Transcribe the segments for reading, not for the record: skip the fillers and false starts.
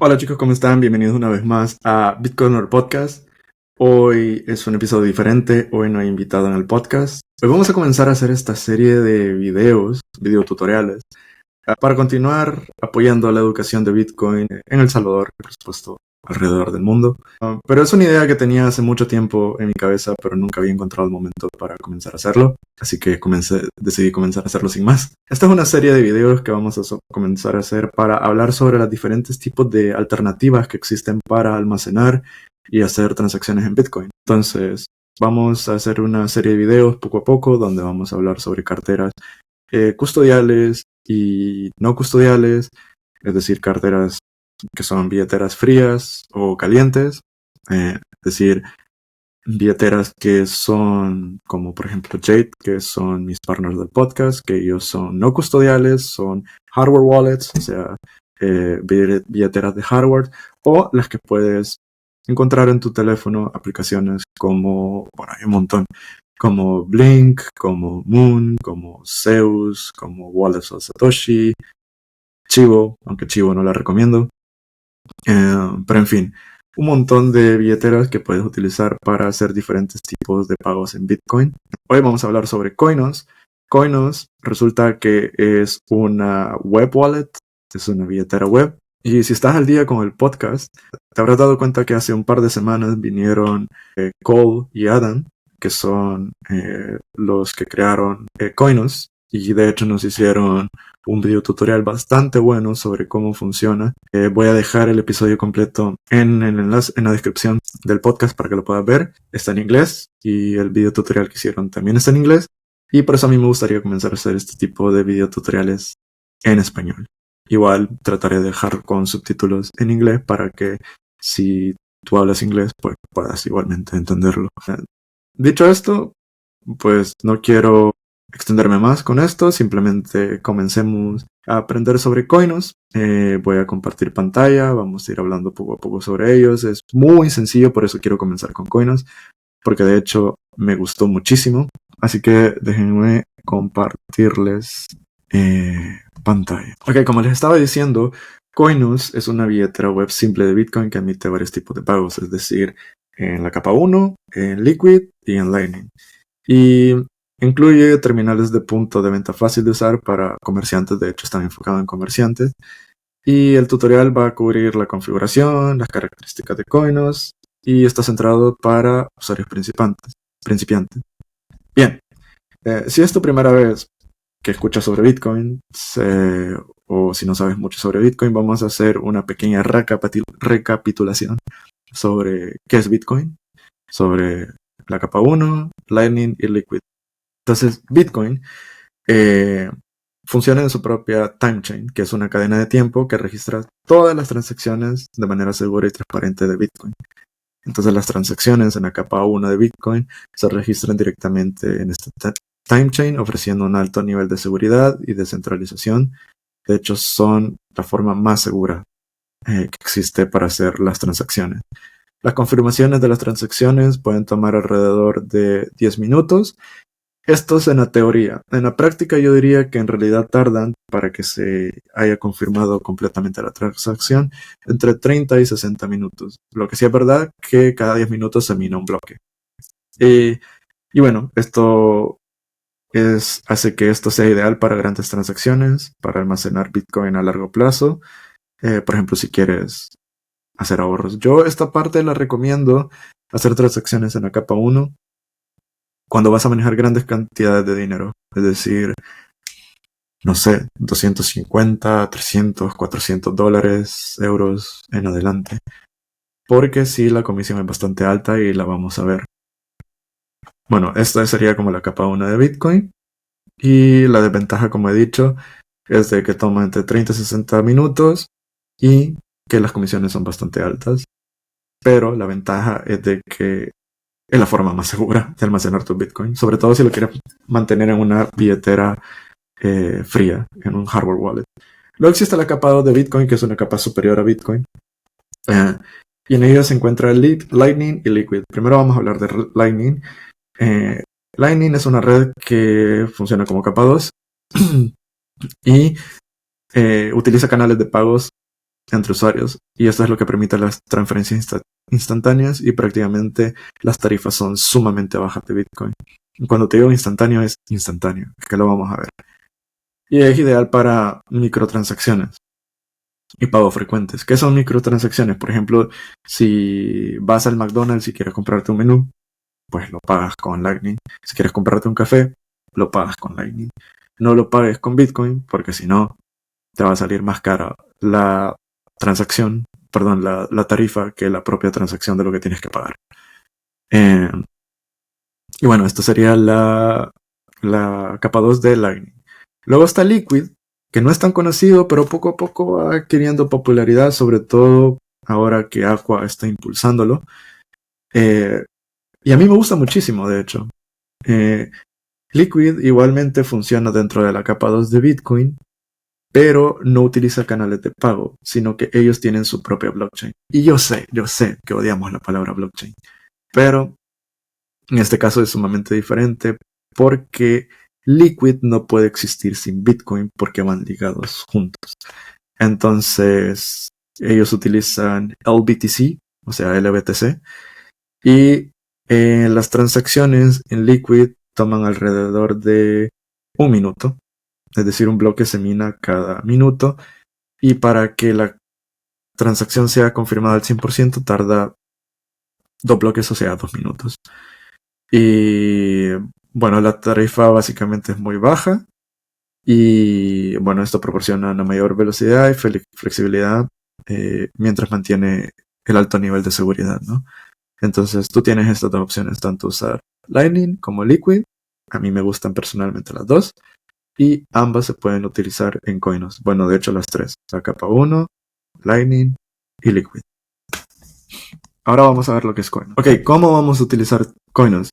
Hola chicos, ¿cómo están? Bienvenidos una vez más a Bitcoiner Podcast. Hoy es un episodio diferente, hoy no hay invitado en el podcast. Hoy vamos a comenzar a hacer esta serie de videotutoriales, para continuar apoyando la educación de Bitcoin en El Salvador y por supuesto alrededor del mundo. Pero es una idea que tenía hace mucho tiempo en mi cabeza, pero nunca había encontrado el momento para comenzar a hacerlo. Así que decidí comenzar a hacerlo sin más. Esta es una serie de videos que vamos a comenzar a hacer para hablar sobre los diferentes tipos de alternativas que existen para almacenar y hacer transacciones en Bitcoin. Entonces, vamos a hacer una serie de videos poco a poco donde vamos a hablar sobre carteras custodiales y no custodiales, es decir, carteras que son billeteras frías o calientes, es decir, billeteras que son como por ejemplo Jade, que son mis partners del podcast, que ellos son no custodiales, son hardware wallets, o sea, billeteras de hardware, o las que puedes encontrar en tu teléfono, aplicaciones como, bueno, hay un montón, como Blink, como Moon, como Zeus, como Wallets of Satoshi, Chivo, aunque Chivo no la recomiendo. Pero en fin, un montón de billeteras que puedes utilizar para hacer diferentes tipos de pagos en Bitcoin. Hoy vamos a hablar sobre Coinos. Coinos resulta que es una web wallet, es una billetera web. Y si estás al día con el podcast, te habrás dado cuenta que hace un par de semanas vinieron Cole y Adam, que son los que crearon Coinos, y de hecho nos hicieron un video tutorial bastante bueno sobre cómo funciona. Voy a dejar el episodio completo en el enlace, en la descripción del podcast para que lo puedas ver. Está en inglés y el video tutorial que hicieron también está en inglés. Y por eso a mí me gustaría comenzar a hacer este tipo de video tutoriales en español. Igual trataré de dejar con subtítulos en inglés para que si tú hablas inglés pues puedas igualmente entenderlo. Dicho esto, pues no quiero extenderme más con esto, simplemente comencemos a aprender sobre Coinos. Voy a compartir pantalla, vamos a ir hablando poco a poco sobre ellos. Es muy sencillo, por eso quiero comenzar con Coinos, porque de hecho me gustó muchísimo. Así que déjenme compartirles pantalla. Ok, como les estaba diciendo, Coinus es una billetera web simple de Bitcoin que admite varios tipos de pagos, es decir, en la capa 1, en Liquid y en Lightning. Y incluye terminales de punto de venta fácil de usar para comerciantes, de hecho están enfocados en comerciantes. Y el tutorial va a cubrir la configuración, las características de Coinos y está centrado para usuarios principiantes. Bien, si es tu primera vez que escuchas sobre Bitcoin, o si no sabes mucho sobre Bitcoin, vamos a hacer una pequeña recapitulación sobre qué es Bitcoin, sobre la capa 1, Lightning y Liquid. Entonces, Bitcoin funciona en su propia time chain, que es una cadena de tiempo que registra todas las transacciones de manera segura y transparente de Bitcoin. Entonces, las transacciones en la capa 1 de Bitcoin se registran directamente en esta time chain, ofreciendo un alto nivel de seguridad y descentralización. De hecho, son la forma más segura que existe para hacer las transacciones. Las confirmaciones de las transacciones pueden tomar alrededor de 10 minutos. Esto es en la teoría. En la práctica yo diría que en realidad tardan para que se haya confirmado completamente la transacción entre 30 y 60 minutos. Lo que sí es verdad que cada 10 minutos se mina un bloque. Y bueno, esto hace que esto sea ideal para grandes transacciones, para almacenar Bitcoin a largo plazo. Por ejemplo, si quieres hacer ahorros. Yo esta parte la recomiendo hacer transacciones en la capa 1 cuando vas a manejar grandes cantidades de dinero. Es decir, no sé, 250, 300, 400 dólares, euros en adelante. Porque sí, la comisión es bastante alta y la vamos a ver. Bueno, esta sería como la capa 1 de Bitcoin. Y la desventaja, como he dicho, es de que toma entre 30 y 60 minutos y que las comisiones son bastante altas. Pero la ventaja es de que es la forma más segura de almacenar tu Bitcoin, sobre todo si lo quieres mantener en una billetera fría, en un hardware wallet. Luego existe la capa 2 de Bitcoin, que es una capa superior a Bitcoin, y en ella se encuentra Lightning y Liquid. Primero vamos a hablar de Lightning. Lightning es una red que funciona como capa 2 y utiliza canales de pagos entre usuarios. Y esto es lo que permite las transferencias instantáneas y prácticamente las tarifas son sumamente bajas de Bitcoin. Cuando te digo instantáneo, es instantáneo. Es que lo vamos a ver. Y es ideal para microtransacciones y pagos frecuentes. ¿Qué son microtransacciones? Por ejemplo, si vas al McDonald's y quieres comprarte un menú, pues lo pagas con Lightning. Si quieres comprarte un café, lo pagas con Lightning. No lo pagues con Bitcoin, porque si no, te va a salir más cara la transacción, perdón, la tarifa que la propia transacción de lo que tienes que pagar. Y bueno, esto sería la capa 2 de Lightning. Luego está Liquid, que no es tan conocido, pero poco a poco va adquiriendo popularidad, sobre todo ahora que Aqua está impulsándolo. Y a mí me gusta muchísimo, de hecho. Liquid igualmente funciona dentro de la capa 2 de Bitcoin, pero no utiliza canales de pago, sino que ellos tienen su propia blockchain. Y yo sé que odiamos la palabra blockchain, pero en este caso es sumamente diferente porque Liquid no puede existir sin Bitcoin porque van ligados juntos. Entonces, ellos utilizan LBTC, o sea, LBTC, y las transacciones en Liquid toman alrededor de un minuto. Es decir, un bloque se mina cada minuto. Y para que la transacción sea confirmada al 100% tarda 2 bloques, o sea, 2 minutos. Y bueno, la tarifa básicamente es muy baja. Y bueno, esto proporciona una mayor velocidad y flexibilidad mientras mantiene el alto nivel de seguridad, ¿no? Entonces tú tienes estas dos opciones, tanto usar Lightning como Liquid. A mí me gustan personalmente las dos. Y ambas se pueden utilizar en Coinos. Bueno, de hecho las tres. La capa 1, Lightning y Liquid. Ahora vamos a ver lo que es Coinos. Ok, ¿cómo vamos a utilizar Coinos?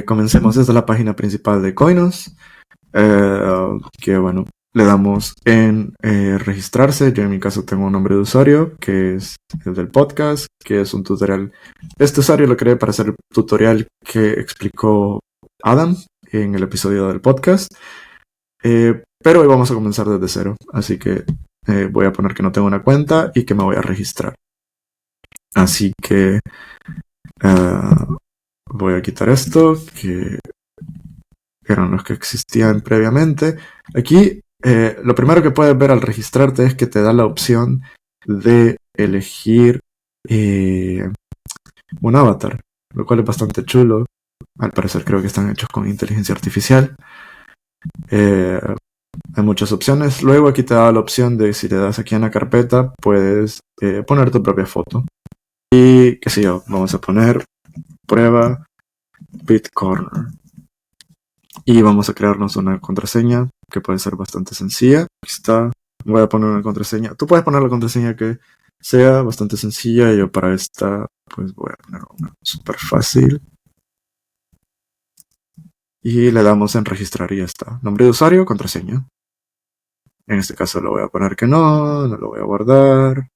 Comencemos desde la página principal de Coinos. Que bueno, le damos en registrarse. Yo en mi caso tengo un nombre de usuario que es el del podcast, que es un tutorial. Este usuario lo creé para hacer el tutorial que explicó Adam en el episodio del podcast. Pero hoy vamos a comenzar desde cero, así que voy a poner que no tengo una cuenta y que me voy a registrar. Así que voy a quitar esto, que eran los que existían previamente. Aquí lo primero que puedes ver al registrarte es que te da la opción de elegir un avatar, lo cual es bastante chulo. Al parecer creo que están hechos con inteligencia artificial. Hay muchas opciones. Luego aquí te da la opción de, si le das aquí en la carpeta, puedes poner tu propia foto. Y qué sé yo, vamos a poner prueba Bitcorner. Y vamos a crearnos una contraseña que puede ser bastante sencilla. Aquí está. Voy a poner una contraseña. Tú puedes poner la contraseña que sea bastante sencilla. Yo para esta pues voy a poner una súper fácil. Y le damos en registrar y ya está. Nombre de usuario, contraseña. En este caso lo voy a poner que no lo voy a guardar.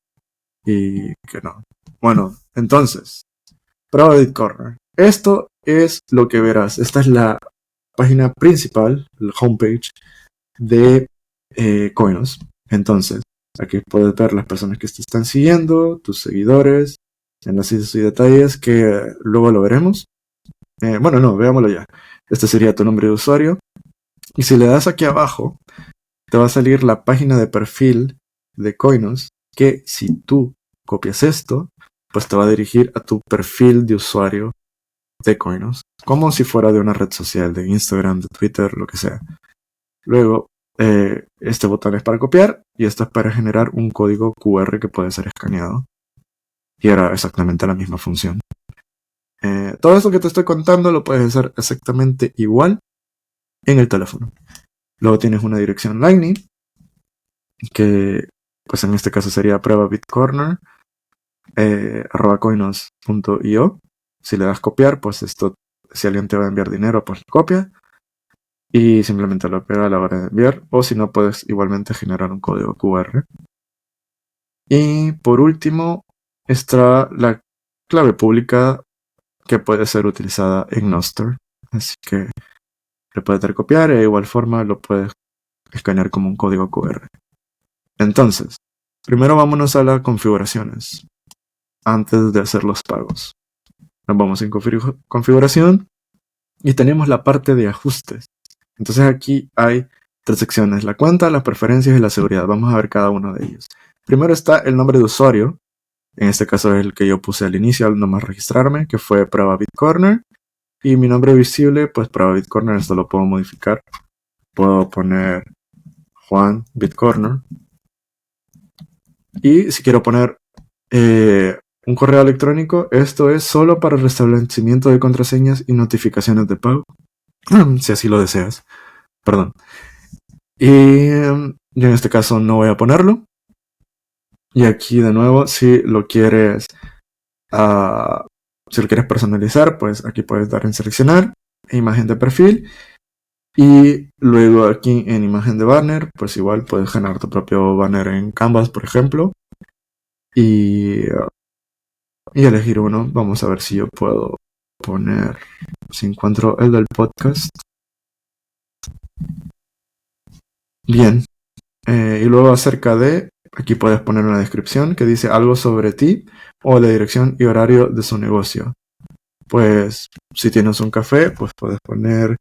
Y que no. Bueno, entonces, prueba Bitcorner. Esto es lo que verás. Esta es la página principal, el homepage de Coinos. Entonces, aquí puedes ver las personas que te están siguiendo, tus seguidores, enlaces y detalles que luego lo veremos. Bueno, no, veámoslo ya. Este sería tu nombre de usuario. Y si le das aquí abajo, te va a salir la página de perfil de Coinos, que si tú copias esto, pues te va a dirigir a tu perfil de usuario de Coinos, como si fuera de una red social, de Instagram, de Twitter, lo que sea. Luego, este botón es para copiar y esto es para generar un código QR que puede ser escaneado. Y era exactamente la misma función. Todo esto que te estoy contando lo puedes hacer exactamente igual en el teléfono. Luego tienes una dirección Lightning, que pues en este caso sería prueba bitcorner @coinos.io. Si le das copiar, pues esto, si alguien te va a enviar dinero, pues copia y simplemente lo pega a la hora de enviar, o si no, puedes igualmente generar un código QR. Y por último está la clave pública, que puede ser utilizada en Nostr, así que le puedes dar copiar e de igual forma lo puedes escanear como un código QR. Entonces, Primero vámonos a las configuraciones antes de hacer los pagos. Nos vamos en configuración y tenemos la parte de ajustes. Entonces aquí hay 3 secciones: la cuenta, las preferencias y la seguridad. Vamos a ver cada uno de ellos. Primero está el nombre de usuario. En este caso es el que yo puse al inicio al nomás registrarme, que fue Prueba Bitcorner. Y mi nombre visible, pues Prueba Bitcorner, esto lo puedo modificar. Puedo poner Juan Bitcorner. Y si quiero poner un correo electrónico, esto es solo para el restablecimiento de contraseñas y notificaciones de pago, si así lo deseas. Perdón. Y yo en este caso no voy a ponerlo. Y aquí de nuevo, si lo quieres personalizar, pues aquí puedes dar en seleccionar, imagen de perfil. Y luego aquí en imagen de banner, pues igual puedes generar tu propio banner en Canvas, por ejemplo. Y elegir uno. Vamos a ver si yo puedo poner, si encuentro el del podcast. Bien. Y luego acerca de, aquí puedes poner una descripción que dice algo sobre ti o la dirección y horario de su negocio. Pues si tienes un café, pues puedes poner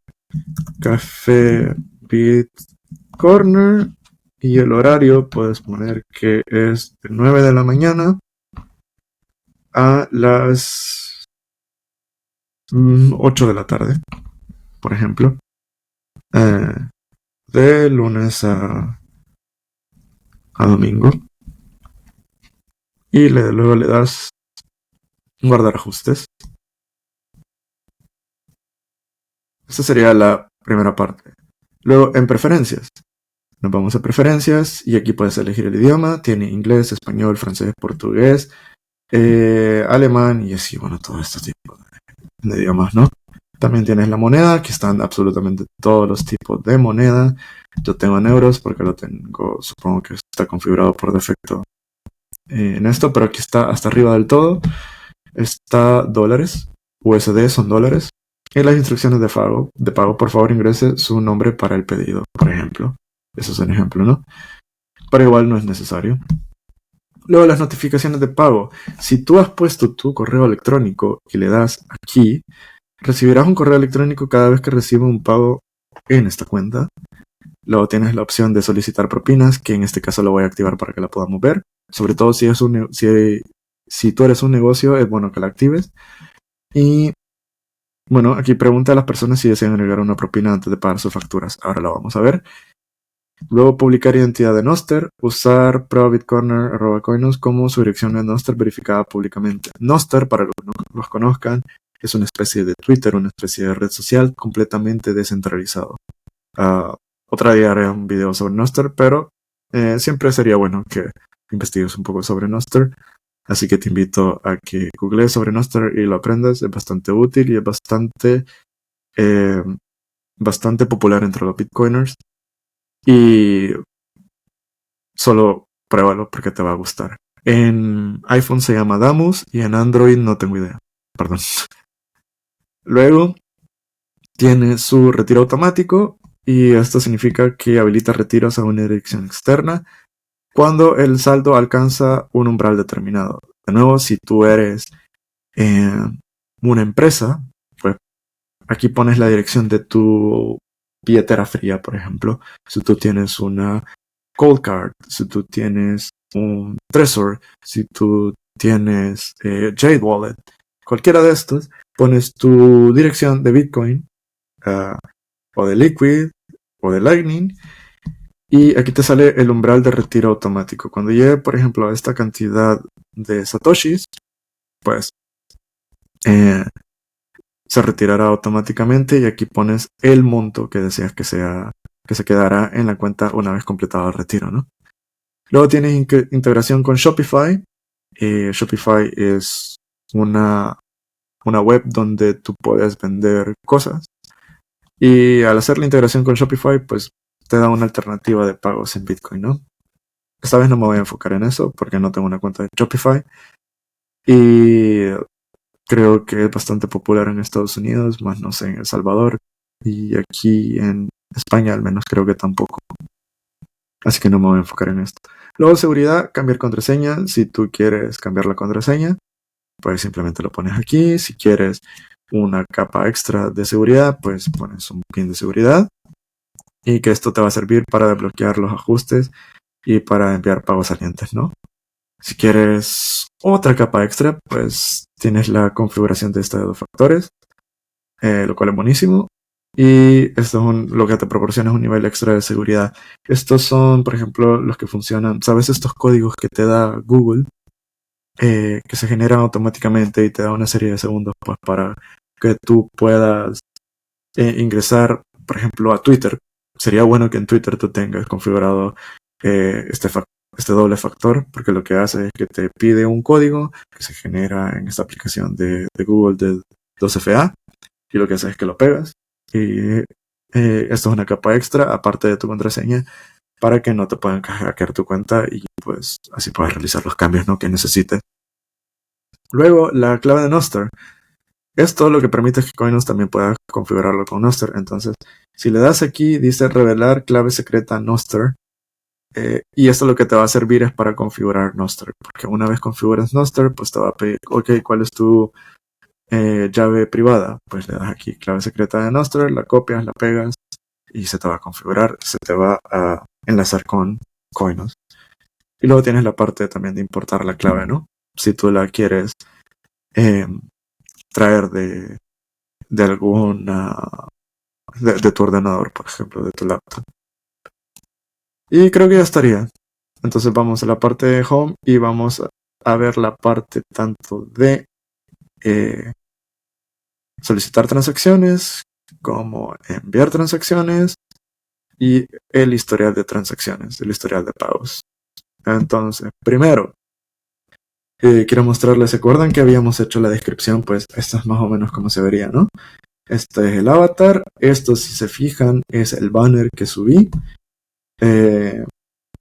Café Beat Corner, y el horario puedes poner que es de 9 de la mañana a las 8 de la tarde, por ejemplo. De lunes a domingo. Y luego le das guardar ajustes. Esta sería la primera parte. Luego en preferencias. Nos vamos a preferencias y aquí puedes elegir el idioma. Tiene inglés, español, francés, portugués, alemán y así, bueno, todo este tipo de idiomas, ¿no? También tienes la moneda, que están absolutamente todos los tipos de moneda. Yo tengo en euros porque lo tengo, supongo que está configurado por defecto en esto, pero aquí está hasta arriba del todo. Está dólares, USD son dólares. Y las instrucciones de pago, por favor ingrese su nombre para el pedido, por ejemplo. Eso es un ejemplo, ¿no? Pero igual no es necesario. Luego las notificaciones de pago. Si tú has puesto tu correo electrónico y le das aquí, recibirás un correo electrónico cada vez que reciba un pago en esta cuenta. Luego tienes la opción de solicitar propinas, que en este caso lo voy a activar para que la podamos ver. Sobre todo si tú eres un negocio, es bueno que la actives. Y bueno, aquí pregunta a las personas si desean agregar una propina antes de pagar sus facturas. Ahora la vamos a ver. Luego publicar identidad de Nostr, usar pruebabitcorner@coinus como su dirección de Nostr verificada públicamente. Nostr, para los que no los conozcan, es una especie de Twitter, una especie de red social completamente descentralizado. Otra día haré un video sobre Nostr, pero siempre sería bueno que investigues un poco sobre Nostr. Así que te invito a que googlees sobre Nostr y lo aprendas. Es bastante útil y es bastante popular entre los bitcoiners. Y solo pruébalo porque te va a gustar. En iPhone se llama Damus y en Android no tengo idea. Perdón. Luego tiene su retiro automático y esto significa que habilita retiros a una dirección externa cuando el saldo alcanza un umbral determinado. De nuevo, si tú eres una empresa, pues aquí pones la dirección de tu billetera fría, por ejemplo. Si tú tienes una Cold Card, si tú tienes un Trezor, si tú tienes Jade Wallet, cualquiera de estos, pones tu dirección de Bitcoin o de Liquid o de Lightning y aquí te sale el umbral de retiro automático. Cuando llegue, por ejemplo, a esta cantidad de satoshis, pues se retirará automáticamente y aquí pones el monto que deseas que se quedará en la cuenta una vez completado el retiro, ¿no? Luego tienes integración con Shopify. Shopify es una web donde tú puedes vender cosas. Y al hacer la integración con Shopify, pues te da una alternativa de pagos en Bitcoin, ¿no? Esta vez no me voy a enfocar en eso porque no tengo una cuenta de Shopify. Y creo que es bastante popular en Estados Unidos, más no sé, en El Salvador. Y aquí en España al menos creo que tampoco. así que no me voy a enfocar en esto. Luego seguridad, cambiar contraseña. Si tú quieres cambiar la contraseña, pues simplemente lo pones aquí. Si quieres una capa extra de seguridad, pues pones un pin de seguridad. Y que esto te va a servir para desbloquear los ajustes y para enviar pagos salientes, ¿no? Si quieres otra capa extra, pues tienes la configuración de estos dos factores, lo cual es buenísimo. Y esto es lo que te proporciona es un nivel extra de seguridad. Estos son, por ejemplo, los que funcionan. ¿Sabes estos códigos que te da Google? Que se generan automáticamente y te da una serie de segundos pues, para que tú puedas ingresar, por ejemplo, a Twitter. Sería bueno que en Twitter tú tengas configurado este doble factor, porque lo que hace es que te pide un código que se genera en esta aplicación de Google de 2FA, y lo que hace es que lo pegas. Y esto es una capa extra, aparte de tu contraseña, para que no te puedan hackear tu cuenta y pues así puedas realizar los cambios, ¿no?, que necesites. Luego, la clave de Nostr. Esto lo que permite es que Coinos también pueda configurarlo con Nostr. Entonces, si le das aquí, dice revelar clave secreta Nostr. Y esto lo que te va a servir es para configurar Nostr. Porque una vez configuras Nostr, pues te va a pedir, ok, ¿cuál es tu llave privada? Pues le das aquí clave secreta de Nostr, la copias, la pegas y se te va a configurar, se te va a enlazar con Coinos. Y luego tienes la parte también de importar la clave, ¿no? Si tú la quieres traer de alguna de tu ordenador, por ejemplo, de tu laptop. Y creo que ya estaría. Entonces vamos a la parte de Home y vamos a ver la parte tanto de solicitar transacciones como enviar transacciones y el historial de transacciones, el historial de pagos. Entonces, primero, quiero mostrarles, ¿se acuerdan que habíamos hecho la descripción? Pues esto es más o menos como se vería, ¿no? Este es el avatar, esto si se fijan es el banner que subí.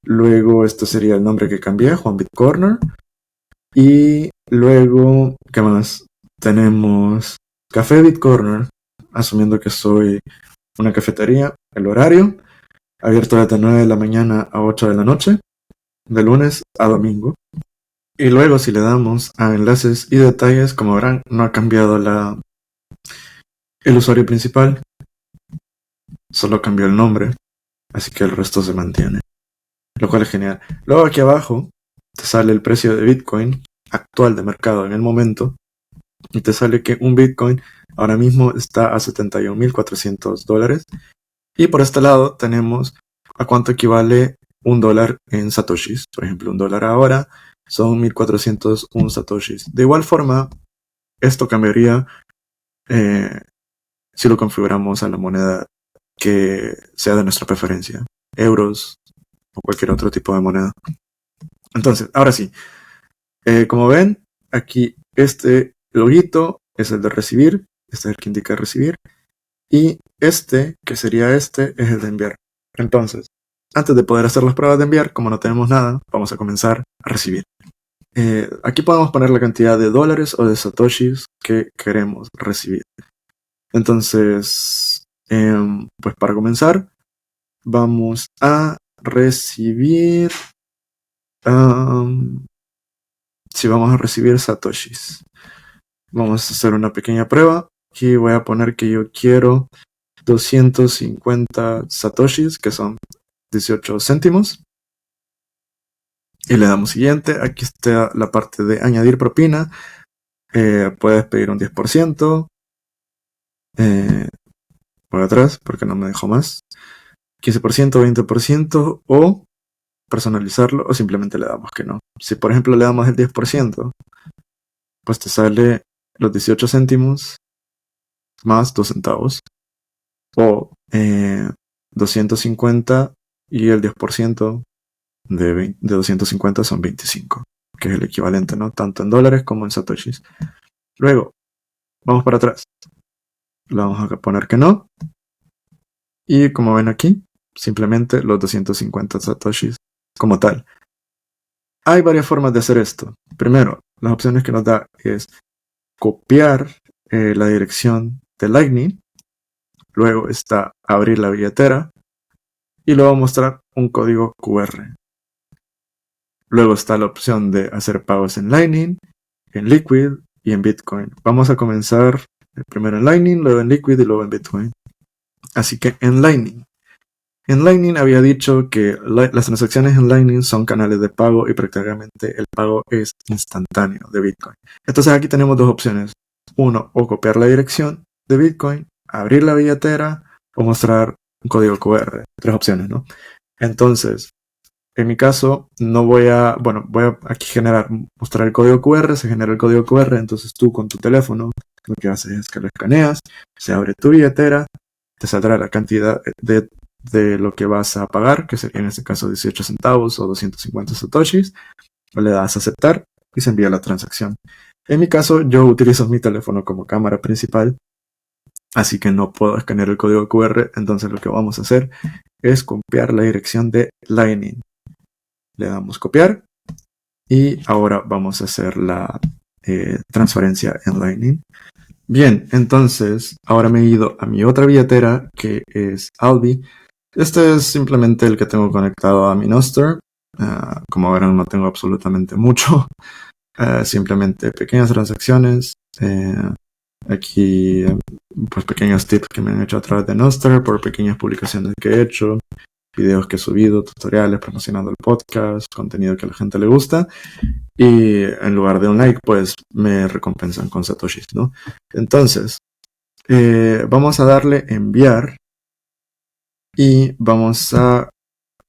Luego esto sería el nombre que cambié, Juan Bitcorner. Y luego, ¿qué más? Tenemos Café Bitcorner, asumiendo que soy una cafetería, el horario, abierto desde 9 de la mañana a 8 de la noche, de lunes a domingo. Y luego si le damos a enlaces y detalles, como verán, no ha cambiado el usuario principal, solo cambió el nombre, así que el resto se mantiene, lo cual es genial. Luego aquí abajo te sale el precio de Bitcoin actual de mercado en el momento y te sale que un Bitcoin ahora mismo está a $71,400 y por este lado tenemos a cuánto equivale $1 en satoshis. Por ejemplo, $1 ahora son 1,401 satoshis. De igual forma, esto cambiaría si lo configuramos a la moneda que sea de nuestra preferencia, euros o cualquier otro tipo de moneda. Entonces, ahora sí, como ven, aquí este loguito es el de recibir, este es el que indica recibir, y este, que sería este, es el de enviar. Entonces, antes de poder hacer las pruebas de enviar, como no tenemos nada, vamos a comenzar a recibir. Aquí podemos poner la cantidad de dólares o de satoshis que queremos recibir. Entonces, pues para comenzar, vamos a recibir... si vamos a recibir satoshis. Vamos a hacer una pequeña prueba. Aquí voy a poner que yo quiero 250 satoshis, que son 18 céntimos. Y le damos siguiente. Aquí está la parte de añadir propina. Puedes pedir un 10%. Por atrás, porque no me dejó más. 15%, 20% o personalizarlo o simplemente le damos que no. Si por ejemplo le damos el 10%, pues te sale los 18 céntimos más 2 centavos. O 250 y el 10% de 250 son 25, que es el equivalente, ¿no? Tanto en dólares como en satoshis. Luego, vamos para atrás. Le vamos a poner que no. Y como ven aquí, simplemente los 250 satoshis como tal. Hay varias formas de hacer esto. Primero, las opciones que nos da es copiar la dirección de Lightning. Luego está abrir la billetera. y le voy a mostrar un código QR. Luego está la opción de hacer pagos en Lightning, en Liquid y en Bitcoin. Vamos a comenzar primero en Lightning, luego en Liquid y luego en Bitcoin. Así que en Lightning. En Lightning había dicho que las transacciones en Lightning son canales de pago y prácticamente el pago es instantáneo de Bitcoin. Entonces aquí tenemos dos opciones. Uno, o copiar la dirección de Bitcoin, abrir la billetera o mostrar un código QR. Tres opciones, ¿no? Entonces, en mi caso, no voy a, bueno, voy a aquí mostrar el código QR, se genera el código QR, entonces tú con tu teléfono lo que haces es que lo escaneas, se abre tu billetera, te saldrá la cantidad de lo que vas a pagar, que sería en este caso 18 centavos o 250 satoshis, le das a aceptar y se envía la transacción. En mi caso, yo utilizo mi teléfono como cámara principal, así que no puedo escanear el código QR, entonces lo que vamos a hacer es copiar la dirección de Lightning. Le damos copiar y ahora vamos a hacer la transferencia en Lightning. Bien, entonces ahora me he ido a mi otra billetera que es Albi. Este es simplemente el que tengo conectado a mi Nostr. Como verán, no tengo absolutamente mucho. Simplemente pequeñas transacciones. Aquí, pues pequeños tips que me han hecho a través de Nostr por pequeñas publicaciones que he hecho, videos que he subido, tutoriales promocionando el podcast, contenido que a la gente le gusta. Y en lugar de un like, pues me recompensan con satoshis, ¿no? Entonces, vamos a darle enviar y vamos a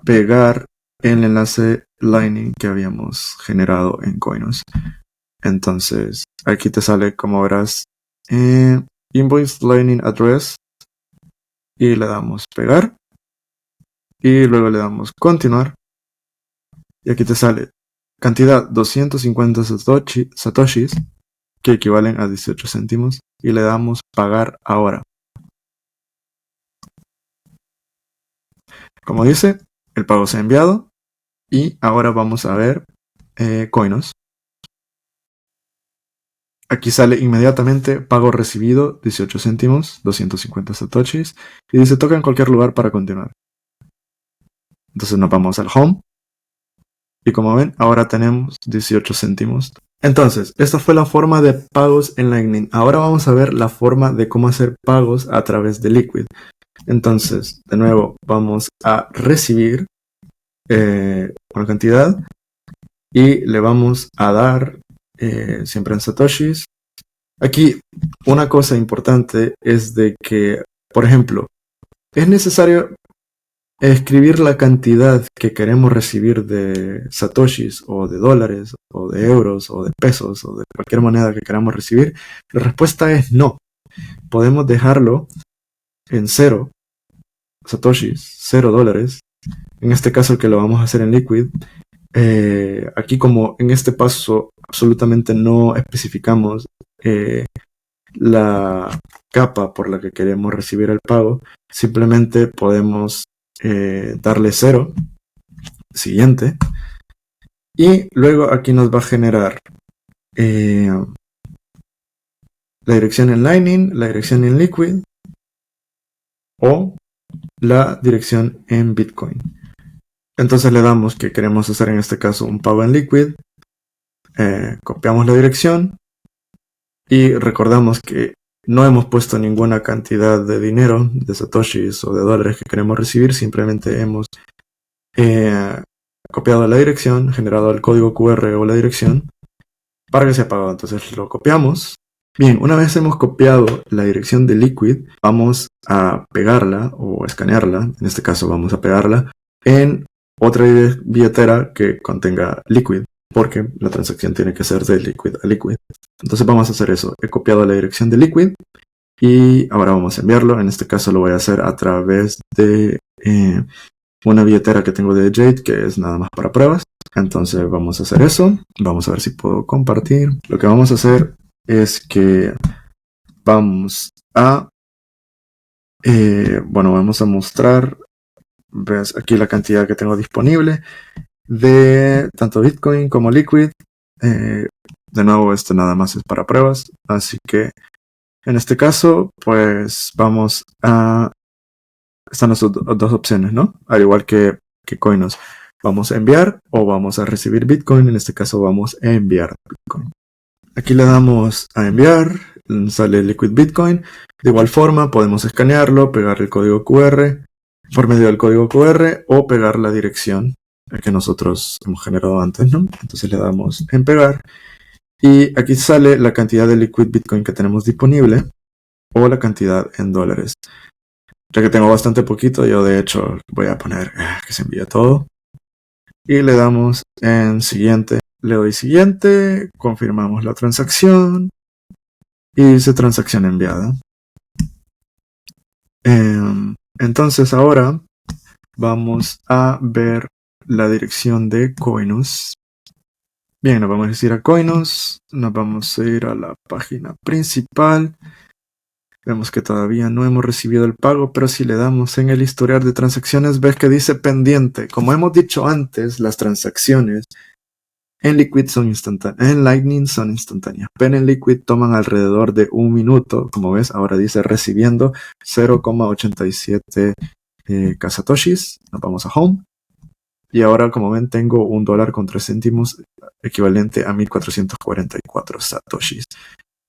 pegar el enlace Lightning que habíamos generado en Coinos. Entonces, aquí te sale, como verás, Invoice Lightning Address y le damos pegar y luego le damos continuar y aquí te sale cantidad 250 satoshis que equivalen a 18 céntimos y le damos pagar ahora. Como dice, el pago se ha enviado y ahora vamos a ver Coinos. Aquí sale inmediatamente pago recibido 18 céntimos, 250 satoshis y dice toca en cualquier lugar para continuar. Entonces nos vamos al home y como ven ahora tenemos 18 céntimos. Entonces, esta fue la forma de pagos en Lightning. Ahora vamos a ver la forma de cómo hacer pagos a través de Liquid. Entonces, de nuevo, vamos a recibir una cantidad y le vamos a dar siempre en satoshis. Aquí, una cosa importante es de que, por ejemplo, es necesario escribir la cantidad que queremos recibir de satoshis o de dólares o de euros o de pesos o de cualquier moneda que queramos recibir. La respuesta es no. Podemos dejarlo en 0 satoshis, 0 dólares. En este caso que lo vamos a hacer en Liquid. Aquí como en este paso absolutamente no especificamos la capa por la que queremos recibir el pago, simplemente podemos darle 0, siguiente, y luego aquí nos va a generar la dirección en Lightning, la dirección en Liquid o la dirección en Bitcoin. Entonces le damos que queremos hacer en este caso un pago en Liquid, copiamos la dirección y recordamos que no hemos puesto ninguna cantidad de dinero, de satoshis o de dólares que queremos recibir, simplemente hemos copiado la dirección, generado el código QR o la dirección para que sea pagado. Entonces lo copiamos. Bien, una vez hemos copiado la dirección de Liquid, vamos a pegarla o escanearla, en este caso vamos a pegarla en otra billetera que contenga Liquid, porque la transacción tiene que ser de Liquid a Liquid. Entonces vamos a hacer eso. He copiado la dirección de Liquid y ahora vamos a enviarlo. En este caso lo voy a hacer a través de una billetera que tengo de Jade, que es nada más para pruebas. Entonces vamos a hacer eso. Vamos a ver si puedo compartir. Lo que vamos a hacer es que vamos a vamos a mostrar, ves aquí la cantidad que tengo disponible de tanto Bitcoin como Liquid. De nuevo, esto nada más es para pruebas, así que en este caso pues vamos a están las dos opciones, ¿no? Al igual que Coinos. Vamos a enviar o vamos a recibir Bitcoin. En este caso vamos a enviar Bitcoin. Aquí le damos a enviar, sale Liquid Bitcoin. De igual forma podemos escanearlo, pegar el código QR por medio del código QR o pegar la dirección que nosotros hemos generado antes, ¿no? Entonces le damos en pegar y aquí sale la cantidad de Liquid Bitcoin que tenemos disponible o la cantidad en dólares. Ya que tengo bastante poquito, yo de hecho voy a poner que se envíe todo. Y le damos en siguiente. Le doy siguiente, confirmamos la transacción y dice transacción enviada. Entonces ahora vamos a ver la dirección de Coinus. Bien, nos vamos a ir a Coinus, nos vamos a ir a la página principal. Vemos que todavía no hemos recibido el pago, pero si le damos en el historial de transacciones, ves que dice pendiente. Como hemos dicho antes, las transacciones en Liquid son instantáneas, en Lightning son instantáneas, pero en Liquid toman alrededor de 1 minuto. Como ves, ahora dice recibiendo 0,87 satoshis. Nos vamos a Home. Y ahora, como ven, tengo $1.03 equivalente a 1444 satoshis.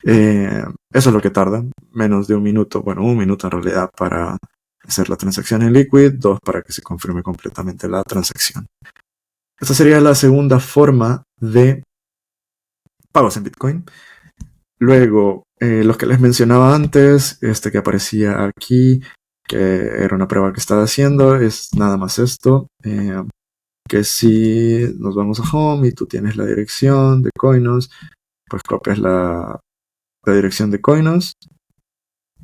Eso es lo que tarda, menos de 1 minuto, bueno, 1 minuto en realidad para hacer la transacción en Liquid, 2 para que se confirme completamente la transacción. Esta sería la segunda forma de pagos en Bitcoin. Luego, los que les mencionaba antes, este que aparecía aquí, que era una prueba que estaba haciendo, es nada más esto, que si nos vamos a Home y tú tienes la dirección de Coinos, pues copias la dirección de Coinos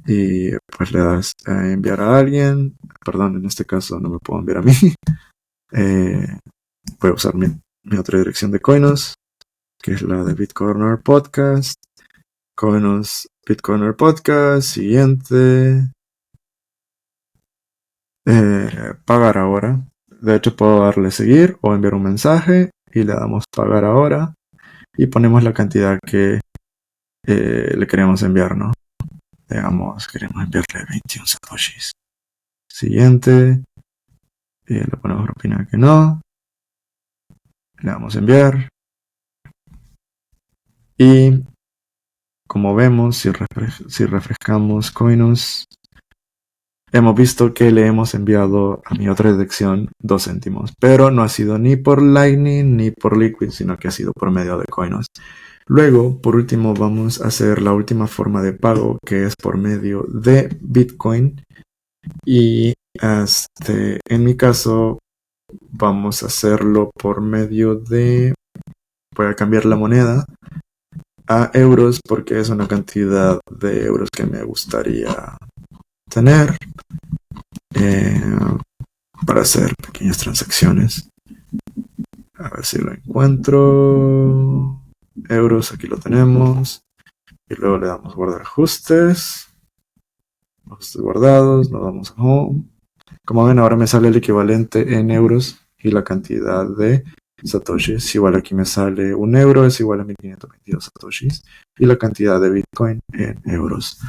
y pues le das a enviar a alguien. Perdón, en este caso no me puedo enviar a mí. Voy a usar mi otra dirección de Coinos, que es la de Bitcoiner Podcast. Coinos Bitcoiner Podcast. Siguiente. Pagar ahora. De hecho puedo darle seguir o enviar un mensaje y le damos pagar ahora y ponemos la cantidad que le queremos enviar, ¿no? Digamos, queremos enviarle 21 satoshis. Siguiente. Le ponemos propina que no. Le damos a enviar. Y como vemos, si refrescamos Coinos, hemos visto que le hemos enviado a mi otra dirección 2 céntimos. Pero no ha sido ni por Lightning ni por Liquid, sino que ha sido por medio de Coinos. Luego, por último, vamos a hacer la última forma de pago, que es por medio de Bitcoin. Y en mi caso, vamos a hacerlo por medio de... Voy a cambiar la moneda a euros porque es una cantidad de euros que me gustaría tener para hacer pequeñas transacciones. A ver si lo encuentro. Euros, aquí lo tenemos. Y luego le damos guardar ajustes. Ajustes guardados, nos vamos a Home. Como ven, ahora me sale el equivalente en euros y la cantidad de satoshis. Igual aquí me sale 1 euro, es igual a 1522 satoshis. Y la cantidad de Bitcoin en euros.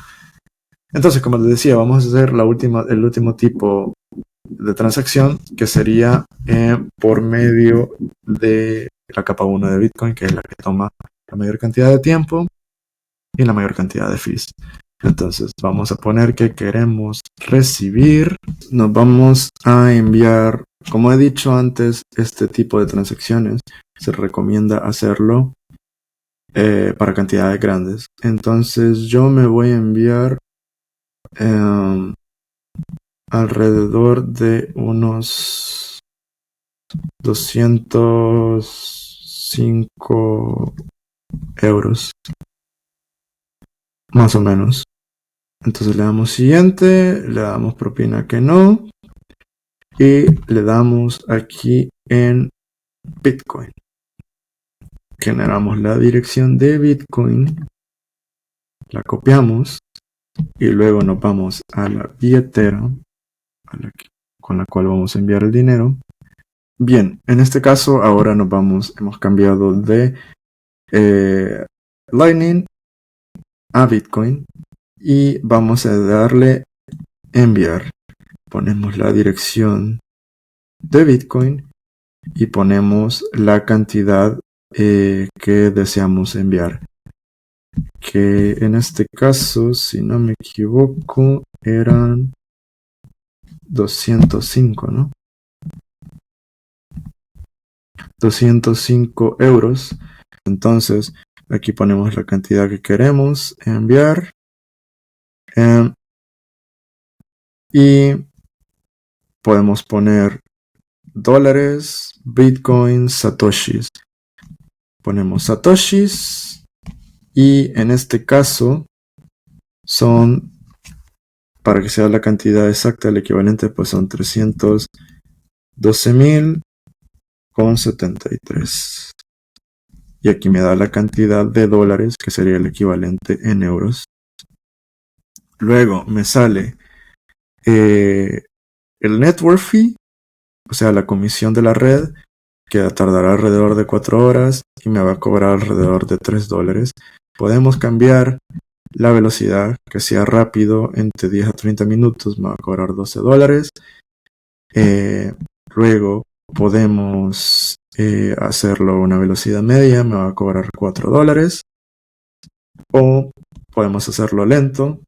Entonces, como les decía, vamos a hacer el último tipo de transacción, que sería por medio de la capa 1 de Bitcoin, que es la que toma la mayor cantidad de tiempo y la mayor cantidad de fees. Entonces vamos a poner que queremos recibir, nos vamos a enviar, como he dicho antes, este tipo de transacciones se recomienda hacerlo para cantidades grandes. Entonces yo me voy a enviar alrededor de unos 205 euros, más o menos. Entonces le damos siguiente, le damos propina que no y le damos aquí en Bitcoin. Generamos la dirección de Bitcoin, la copiamos y luego nos vamos a la billetera con la cual vamos a enviar el dinero. Bien, en este caso ahora hemos cambiado de Lightning a Bitcoin y vamos a darle enviar. ponemos la dirección de Bitcoin y ponemos la cantidad que deseamos enviar, que en este caso, si no me equivoco, eran 205, ¿no? 205 euros. Entonces, aquí ponemos la cantidad que queremos enviar. Y podemos poner dólares, bitcoins, satoshis. Ponemos satoshis y en este caso son, para que sea la cantidad exacta, el equivalente, pues son 312.000,73. Y aquí me da la cantidad de dólares, que sería el equivalente en euros. Luego me sale el network fee, o sea, la comisión de la red, que tardará alrededor de 4 horas y me va a cobrar alrededor de $3. Podemos cambiar la velocidad, que sea rápido, entre 10 a 30 minutos, me va a cobrar $12. Luego podemos hacerlo a una velocidad media, me va a cobrar $4. O podemos hacerlo lento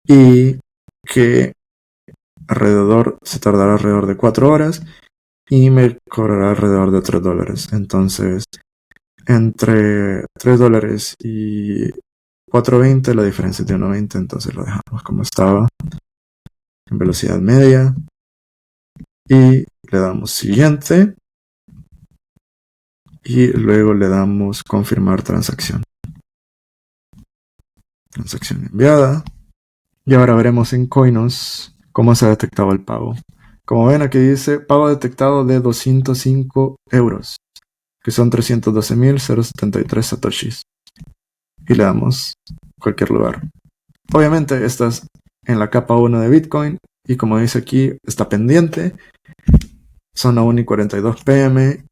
y que se tardará alrededor de 4 horas y me cobrará alrededor de $3. Entonces, entre $3 y 4.20, la diferencia es de 1.20, entonces lo dejamos como estaba, en velocidad media. Y le damos siguiente. Y luego le damos confirmar transacción. Transacción enviada. Y ahora veremos en Coinos cómo se ha detectado el pago. Como ven, aquí dice pago detectado de 205 euros, que son 312.073 satoshis. Y le damos cualquier lugar. Obviamente estás en la capa 1 de Bitcoin y como dice aquí, está pendiente. Son las 1:42 p.m.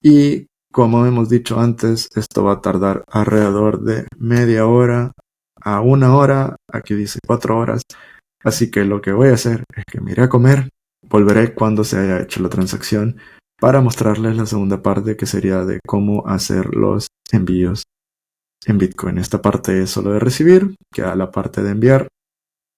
y como hemos dicho antes, esto va a tardar alrededor de media hora a 1 hora. Aquí dice 4 horas. Así que lo que voy a hacer es que me iré a comer. Volveré cuando se haya hecho la transacción para mostrarles la segunda parte, que sería de cómo hacer los envíos en Bitcoin. Esta parte es solo de recibir, queda la parte de enviar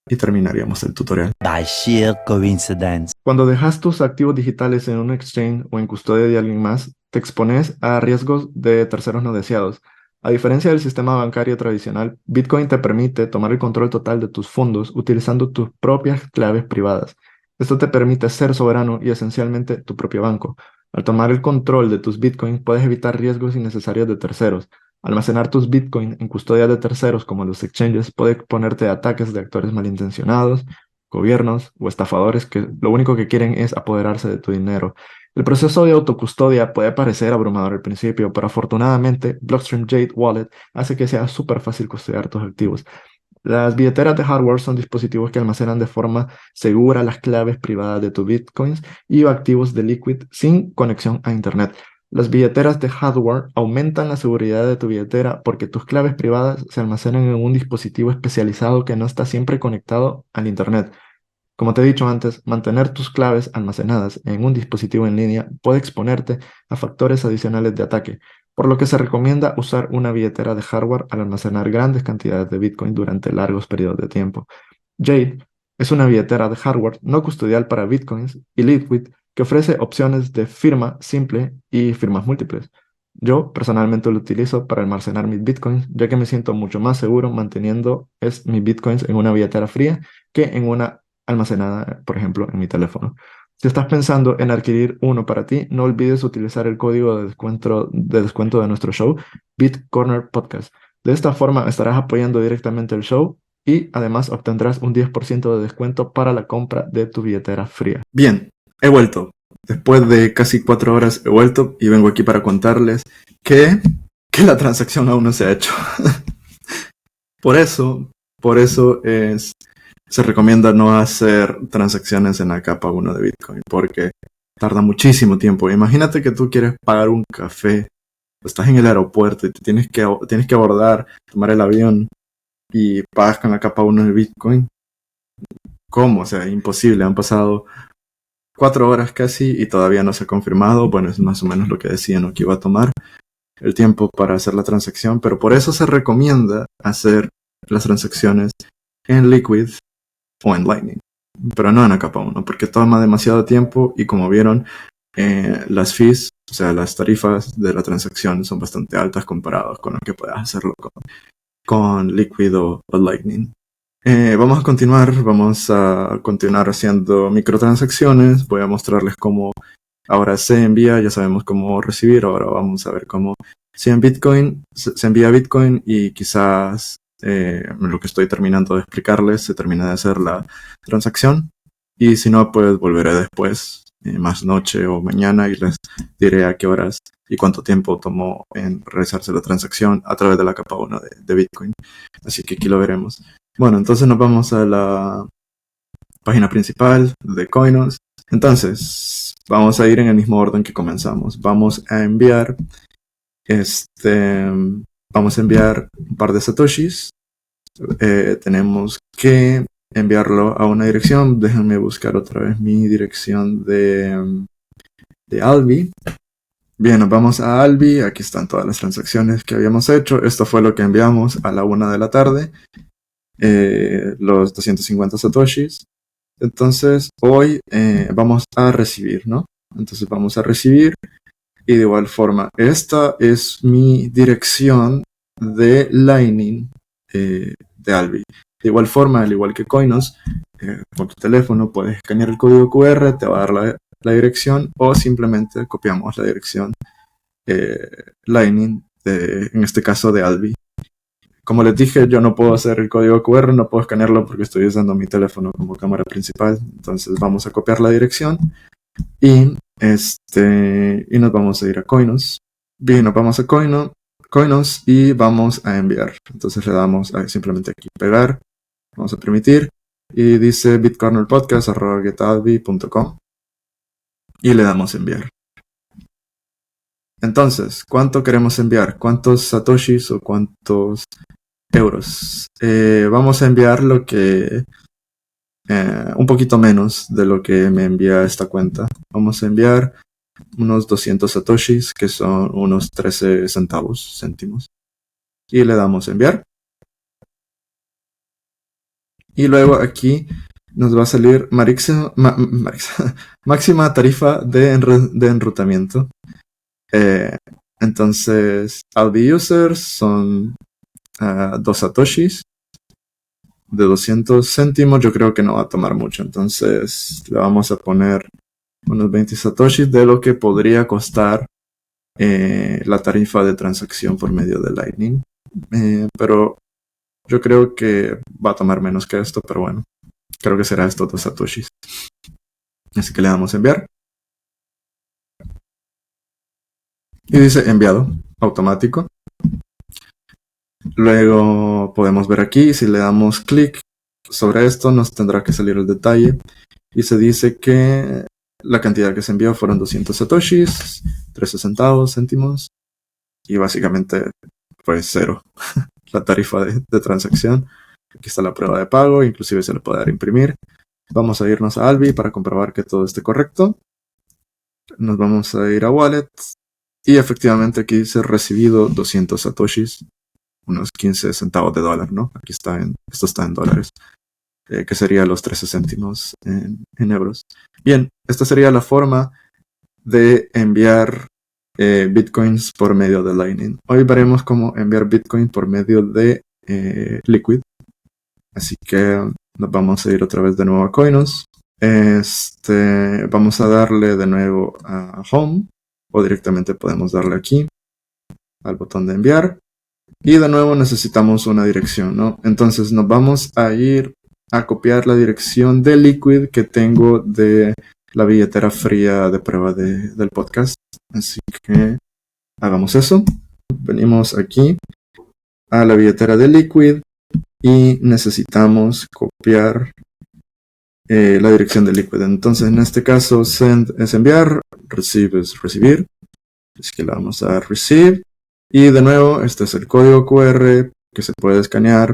y terminaríamos el tutorial. By sheer coincidence. Cuando dejas tus activos digitales en un exchange o en custodia de alguien más, te expones a riesgos de terceros no deseados. A diferencia del sistema bancario tradicional, Bitcoin te permite tomar el control total de tus fondos utilizando tus propias claves privadas. Esto te permite ser soberano y esencialmente tu propio banco. Al tomar el control de tus Bitcoin, puedes evitar riesgos innecesarios de terceros. Almacenar tus Bitcoin en custodia de terceros como los exchanges puede exponerte a ataques de actores malintencionados, gobiernos o estafadores que lo único que quieren es apoderarse de tu dinero. El proceso de autocustodia puede parecer abrumador al principio, pero afortunadamente Blockstream Jade Wallet hace que sea súper fácil custodiar tus activos. Las billeteras de hardware son dispositivos que almacenan de forma segura las claves privadas de tus bitcoins y activos de Liquid sin conexión a Internet. Las billeteras de hardware aumentan la seguridad de tu billetera porque tus claves privadas se almacenan en un dispositivo especializado que no está siempre conectado al Internet. Como te he dicho antes, mantener tus claves almacenadas en un dispositivo en línea puede exponerte a factores adicionales de ataque, por lo que se recomienda usar una billetera de hardware al almacenar grandes cantidades de Bitcoin durante largos periodos de tiempo. Jade es una billetera de hardware no custodial para Bitcoins y Liquid que ofrece opciones de firma simple y firmas múltiples. Yo personalmente lo utilizo para almacenar mis Bitcoins, ya que me siento mucho más seguro manteniendo mis Bitcoins en una billetera fría que en una almacenada, por ejemplo, en mi teléfono. Si estás pensando en adquirir uno para ti, no olvides utilizar el código de descuento de nuestro show, BitCorner Podcast. De esta forma estarás apoyando directamente el show y además obtendrás un 10% de descuento para la compra de tu billetera fría. Bien, he vuelto. Después de casi 4 horas he vuelto y vengo aquí para contarles que la transacción aún no se ha hecho. Por eso se recomienda no hacer transacciones en la capa 1 de Bitcoin porque tarda muchísimo tiempo. Imagínate que tú quieres pagar un café, estás en el aeropuerto y te tienes que abordar, tomar el avión y pagas con la capa 1 de Bitcoin. ¿cómo? O sea, imposible. Han pasado 4 horas casi y todavía no se ha confirmado. Bueno, es más o menos lo que decían, ¿no? Que iba a tomar el tiempo para hacer la transacción, pero por eso se recomienda hacer las transacciones en Liquid o en Lightning, pero no en AK1, porque toma demasiado tiempo y como vieron, las fees, o sea, las tarifas de la transacción son bastante altas comparadas con lo que puedas hacerlo con Liquid o Lightning. Vamos a continuar haciendo microtransacciones. Voy a mostrarles cómo ahora se envía, ya sabemos cómo recibir, ahora vamos a ver cómo se envía Bitcoin y quizás lo que estoy terminando de explicarles se termina de hacer la transacción y si no, pues volveré después, más noche o mañana y les diré a qué horas y cuánto tiempo tomó en realizarse la transacción a través de la capa 1 de Bitcoin. Así que aquí lo veremos. Bueno, entonces nos vamos a la página principal de Coinos. Entonces, vamos a ir en el mismo orden que comenzamos. Vamos a enviar un par de satoshis. Tenemos que enviarlo a una dirección. Déjenme buscar otra vez mi dirección de Albi. Bien, nos vamos a Albi. Aquí están todas las transacciones que habíamos hecho. Esto fue lo que enviamos a la 1 de la tarde. Los 250 satoshis. Entonces, hoy vamos a recibir, ¿no? Entonces vamos a recibir y de igual forma, esta es mi dirección de Lightning de Albi. De igual forma, al igual que Coinos, con tu teléfono puedes escanear el código QR, te va a dar la dirección o simplemente copiamos la dirección Lightning, en este caso de Albi. Como les dije, yo no puedo hacer el código QR, no puedo escanearlo porque estoy usando mi teléfono como cámara principal. Entonces vamos a copiar la dirección y nos vamos a ir a Coinos. Bien, nos vamos a Coinos y vamos a enviar. Entonces le damos a simplemente aquí pegar, vamos a permitir y dice bitcornerpodcast@getalbi.com y le damos enviar. Entonces, ¿cuánto queremos enviar? ¿Cuántos satoshis o cuántos euros? Vamos a enviar lo que un poquito menos de lo que me envía esta cuenta. Vamos a enviar unos 200 satoshis, que son unos 13 céntimos. Y le damos enviar. Y luego aquí nos va a salir máxima tarifa de enrutamiento. Entonces, Albi users son 2 satoshis de 200 céntimos. Yo creo que no va a tomar mucho, entonces le vamos a poner unos 20 satoshis de lo que podría costar la tarifa de transacción por medio de Lightning, pero yo creo que va a tomar menos que esto, pero bueno, creo que será estos 2 satoshis. Así que le damos enviar y dice enviado automático. Luego podemos ver aquí, si le damos clic sobre esto nos tendrá que salir el detalle y se dice que la cantidad que se envió fueron 200 satoshis, 13 céntimos y básicamente fue cero la tarifa de transacción. Aquí está la prueba de pago, inclusive se le puede dar a imprimir. Vamos a irnos a Albi para comprobar que todo esté correcto. Nos vamos a ir a Wallet y efectivamente aquí dice recibido 200 satoshis, unos 15 centavos de dólar, ¿no? Aquí esto está en dólares, que sería los 13 céntimos en euros. Bien, esta sería la forma de enviar bitcoins por medio de Lightning. Hoy veremos cómo enviar bitcoin por medio de Liquid. Así que nos vamos a ir otra vez de nuevo a Coinos. Vamos a darle de nuevo a Home o directamente podemos darle aquí al botón de enviar. Y de nuevo necesitamos una dirección, ¿no? Entonces nos vamos a ir a copiar la dirección de Liquid que tengo de la billetera fría de prueba del podcast. Así que hagamos eso. Venimos aquí a la billetera de Liquid y necesitamos copiar la dirección de Liquid. Entonces en este caso send es enviar, receive es recibir. Así que le vamos a dar receive. Y de nuevo, este es el código QR que se puede escanear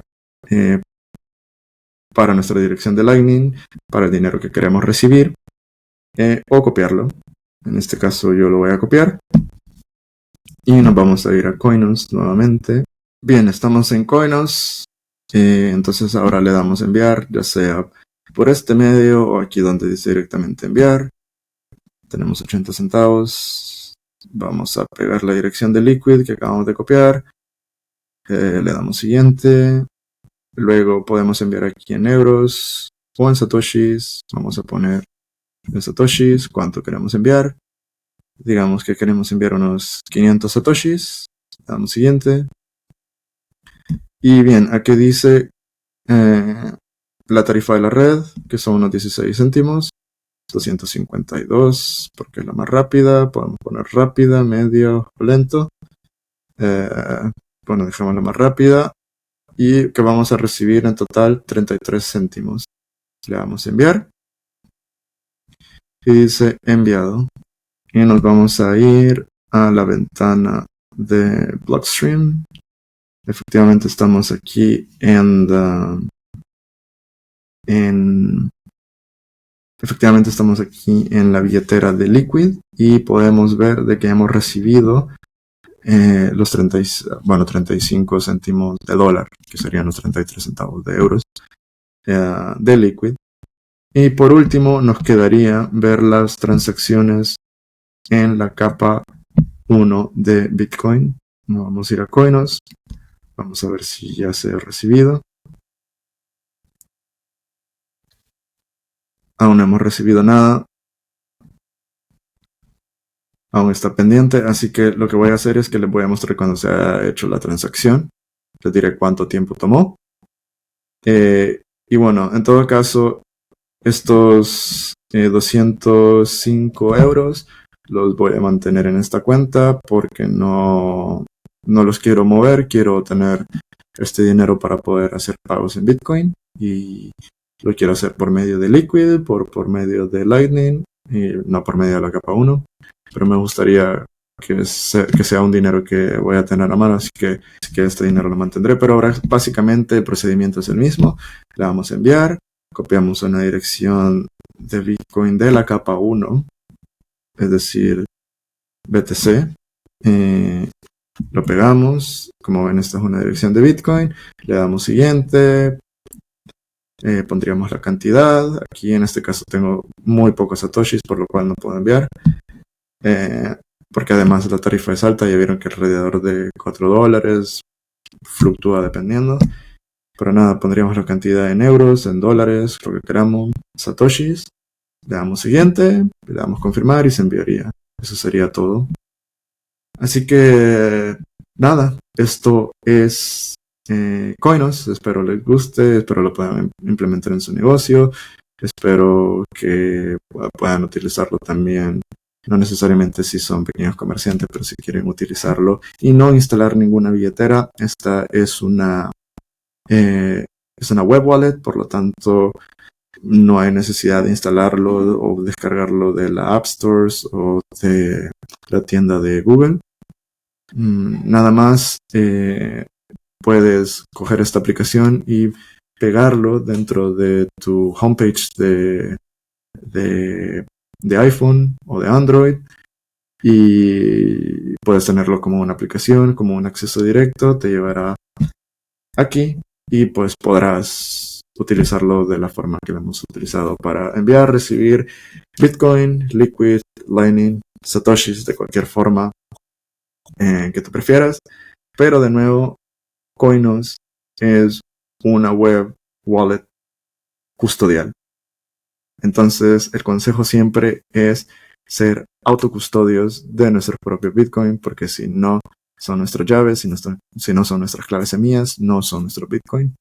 para nuestra dirección de Lightning, para el dinero que queremos recibir, o copiarlo. En este caso yo lo voy a copiar. Y nos vamos a ir a Coinos nuevamente. Bien, estamos en Coinos. Entonces ahora le damos enviar, ya sea por este medio o aquí donde dice directamente enviar. Tenemos 80 centavos. Vamos a pegar la dirección de Liquid que acabamos de copiar. Le damos siguiente. Luego podemos enviar aquí en euros o en satoshis. Vamos a poner en satoshis cuánto queremos enviar. Digamos que queremos enviar unos 500 satoshis. Le damos siguiente. Y bien, aquí dice la tarifa de la red, que son unos 16 céntimos. 252, porque es la más rápida. Podemos poner rápida, medio o lento. Bueno, dejamos la más rápida. Y que vamos a recibir en total 33 céntimos. Le damos a enviar. Y dice enviado. Y nos vamos a ir a la ventana de Blockstream. Efectivamente estamos aquí efectivamente estamos aquí en la billetera de Liquid y podemos ver de que hemos recibido los 35 céntimos de dólar, que serían los 33 centavos de euros de Liquid. Y por último nos quedaría ver las transacciones en la capa 1 de Bitcoin. Vamos a ir a Coinos. Vamos a ver si ya se ha recibido. Aún no hemos recibido nada. Aún está pendiente, así que lo que voy a hacer es que les voy a mostrar cuando se ha hecho la transacción. Les diré cuánto tiempo tomó. Y bueno, en todo caso, estos 205 euros los voy a mantener en esta cuenta porque no los quiero mover. Quiero tener este dinero para poder hacer pagos en Bitcoin y lo quiero hacer por medio de Liquid, por medio de Lightning y no por medio de la capa 1. Pero me gustaría que sea un dinero que voy a tener a mano, así que este dinero lo mantendré. Pero ahora básicamente el procedimiento es el mismo. Le damos a enviar, copiamos una dirección de Bitcoin de la capa 1, es decir, BTC. Lo pegamos, como ven esta es una dirección de Bitcoin, le damos siguiente, pondríamos la cantidad. Aquí en este caso tengo muy pocos satoshis, por lo cual no puedo enviar. Porque además la tarifa es alta, ya vieron que alrededor de $4 fluctúa dependiendo. Pero nada, pondríamos la cantidad en euros, en dólares, lo que queramos, satoshis. Le damos siguiente, le damos confirmar y se enviaría. Eso sería todo. Así que nada, esto es Coinos. Espero les guste, espero lo puedan implementar en su negocio. Espero que puedan utilizarlo también. No necesariamente si son pequeños comerciantes, pero si quieren utilizarlo y no instalar ninguna billetera. Esta es una web wallet, por lo tanto no hay necesidad de instalarlo o descargarlo de la App Stores o de la tienda de Google. Nada más puedes coger esta aplicación y pegarlo dentro de tu homepage de iPhone o de Android y puedes tenerlo como una aplicación, como un acceso directo, te llevará aquí y pues podrás utilizarlo de la forma que lo hemos utilizado para enviar, recibir Bitcoin, Liquid, Lightning, satoshis de cualquier forma que tú prefieras. Pero de nuevo, Coinos es una web wallet custodial. Entonces, el consejo siempre es ser autocustodios de nuestro propio Bitcoin, porque si no son nuestras llaves, si no son nuestras claves semillas, no son nuestro Bitcoin.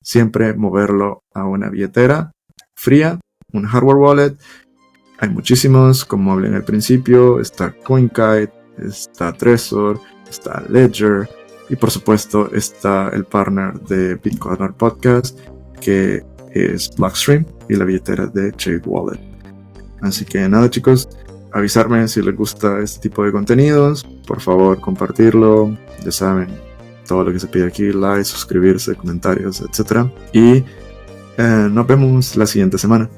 Siempre moverlo a una billetera fría, un hardware wallet. Hay muchísimos, como hablé en el principio. Está CoinKite, está Trezor, está Ledger y por supuesto está el partner de Bitcoiner Podcast, que es Blockstream y la billetera de Jade Wallet. Así que nada, chicos, avisarme si les gusta este tipo de contenidos, por favor compartirlo, ya saben todo lo que se pide aquí, like, suscribirse, comentarios, etc. Y Nos vemos la siguiente semana.